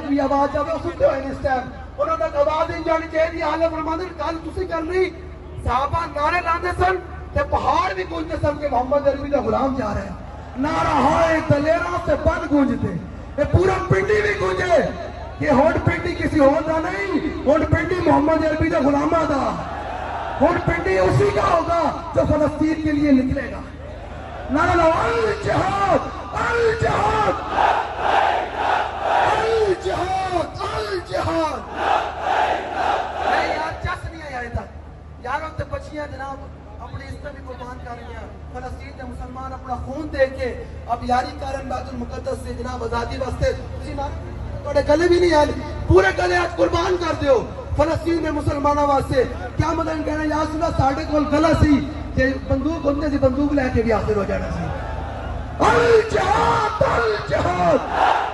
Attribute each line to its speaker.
Speaker 1: بھی آواز جاوے وہ سنتے ہوئے اس ٹائم انہوں تک آواز نہیں جانی چاہیے آلہ فرمانے کل تسی کرنی صحابہ نعرے لاندے سن تے پہاڑ بھی گونجتے سن کہ محمد عربی دا غلام جا رہا ہے نعرہ ہائے دلیروں سے بند گونجتے یہ پورا پنڈی بھی گونجے کہ ہونٹ پنڈی کسی اور دا نہیں ہونٹ پنڈی محمد عربی دا غلامہ دا ہونٹ پنڈی اسی کا ہوگا جو فلسطین کے لیے نکلے گا نعرہ لو الجہاد الجہاد الجہاد الجہاد نہیں یار چس نہیں ہے یار تک یاروں تے بچیاں جناب اپنی عزت بھی قربان کر رہی ہیں فلسطین کے مسلمان اپنا خون دے کے اب یاری کارن بیت المقدس سے جناب آزادی واسطے تسی توڑے گلے بھی نہیں آئے پورے گلے آج قربان کر دیو فلسطین میں مسلمانوں واسطے کیا مدن کہنا یا سنا ساڑھے کول گلہ سی کہ بندوق ہوندے سی بندوق لے کے بھی آخر ہو جانا سی الجہاد الجہاد